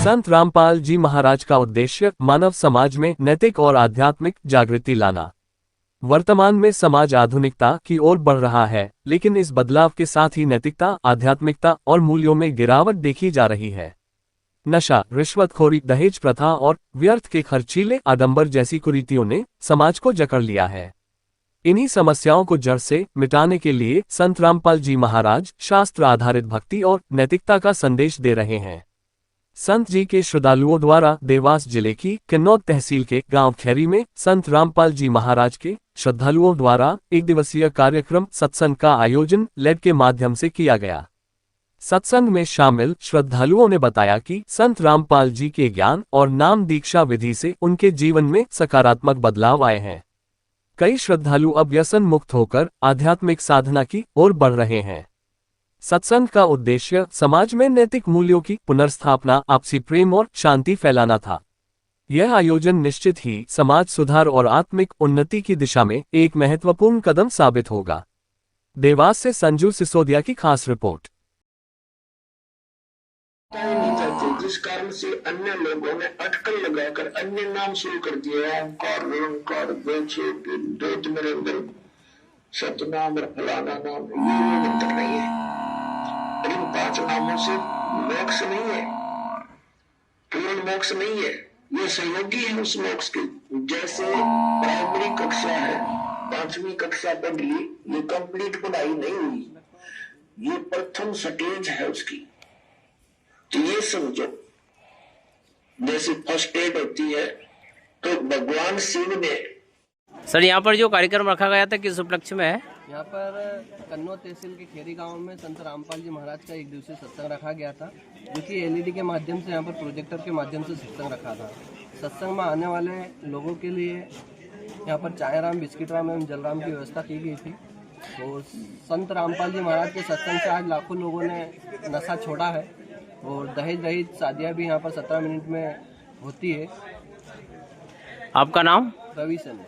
संत रामपाल जी महाराज का उद्देश्य मानव समाज में नैतिक और आध्यात्मिक जागृति लाना। वर्तमान में समाज आधुनिकता की ओर बढ़ रहा है, लेकिन इस बदलाव के साथ ही नैतिकता, आध्यात्मिकता और मूल्यों में गिरावट देखी जा रही है। नशा, रिश्वतखोरी, दहेज प्रथा और व्यर्थ के खर्चीले आडंबर जैसी कुरीतियों ने समाज को जकड़ लिया है। इन्हीं समस्याओं को जड़ से मिटाने के लिए संत रामपाल जी महाराज शास्त्र आधारित भक्ति और नैतिकता का संदेश दे रहे हैं। संत जी के श्रद्धालुओं द्वारा देवास जिले की किन्नौर तहसील के गांव खैरी में संत रामपाल जी महाराज के श्रद्धालुओं द्वारा एक दिवसीय कार्यक्रम सत्संग का आयोजन लेड के माध्यम से किया गया। सत्संग में शामिल श्रद्धालुओं ने बताया कि संत रामपाल जी के ज्ञान और नाम दीक्षा विधि से उनके जीवन में सकारात्मक बदलाव आए हैं। कई श्रद्धालु अब व्यसन मुक्त होकर आध्यात्मिक साधना की ओर बढ़ रहे हैं। सत्संग का उद्देश्य समाज में नैतिक मूल्यों की पुनर्स्थापना, आपसी प्रेम और शांति फैलाना था। यह आयोजन निश्चित ही समाज सुधार और आत्मिक उन्नति की दिशा में एक महत्वपूर्ण कदम साबित होगा। देवास से संजू सिसोदिया की खास रिपोर्ट। नहीं चाहते, जिस कारण से अन्य लोगों ने अटकल लगाकर अन्य नाम शुरू कर दिया। ओंकार, निरंकार, द्वैत, निरंजन, सतनाम और फलाना नाम, ये मंत्र नहीं है। इन 5 नामों से मोक्ष नहीं है, पूर्ण मोक्ष नहीं है। ये सहयोगी है उस मोक्ष के। जैसे प्राइमरी कक्षा है, 5वीं कक्षा पढ़ ली, ये कंप्लीट पढ़ाई नहीं हुई, ये प्रथम स्टेज है उसकी। तो ये समझो, जैसे फर्स्ट एड होती है, तो भगवान शिव ने। सर, यहाँ पर जो कार्यक्रम रखा गया था किस उपलक्ष्य में है? यहाँ पर कन्नौर तहसील के खेरी गांव में संत रामपाल जी महाराज का एक दिवसीय सत्संग रखा गया था, जो कि एलईडी के माध्यम से, यहाँ पर प्रोजेक्टर के माध्यम से सत्संग रखा था। सत्संग में आने वाले लोगों के लिए यहाँ पर चाय राम, बिस्किट राम एवं जलराम की व्यवस्था की गई थी। तो संत रामपाल जी महाराज के सत्संग से आज लाखों लोगों ने नशा छोड़ा है और दहेज रहित शादियाँ भी यहाँ पर 17 मिनट में होती है। आपका नाम? रवि सेन।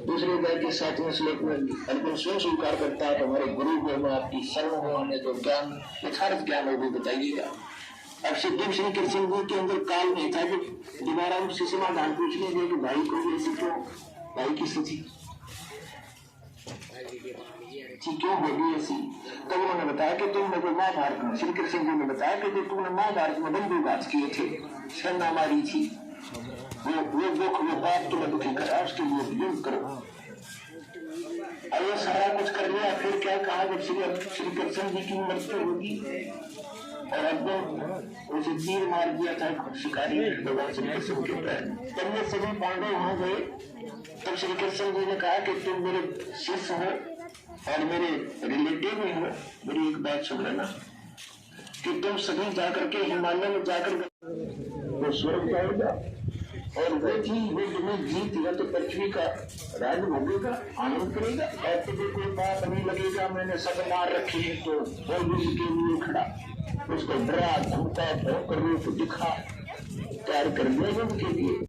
दूसरे अध्याय के 7वें श्लोक में अर्जुन स्वयं स्वीकार करता है, हमारे गुरु को हमें आपकी शरण हो, हमें जो ज्ञान, यथार्थ ज्ञान हो वो बताइएगा। अब सुखदेव श्री कृष्ण जी के अंदर काल नहीं था कि दोबारा उनसे समाधान पूछने के कि भाई को ऐसी क्यों, भाई की स्थिति क्यों होगी ऐसी। तब उन्होंने बताया कि तुमने जो महाभारत में, श्री कृष्ण जी ने बताया कि जो तुमने महाभारत में बंदूकबाज किए थे, सेना मारी थी, वो दुख, वो बात तुम्हें दुखी करा, उसके लिए युद्ध करो। अब ये सारा कुछ कर लिया, फिर क्या कहा, जब श्री कृष्ण जी की मृत्यु होगी और अर्जुन उसे तीर मार दिया था शिकारी भगवान श्री कृष्ण के पैर, तब ये सभी पांडव वहां गए। तब श्री कृष्ण जी ने कहा कि तुम मेरे शिष्य हो और मेरे रिलेटिव में हो, मेरी एक बात सुन लेना कि तुम सभी जाकर के हिमालय में जाकर वो स्वर्ग जाएगा और वो तुम्हें जीतेगा तो पृथ्वी का राज भोगेगा, आनंद करेगा। और तुझे कोई बात नहीं लगेगा मैंने सब मार रखी है, तो वो के लिए खड़ा उसको डरा, धमका, भौंकर रूप दिखा, तैयार कर दिया उनके लिए।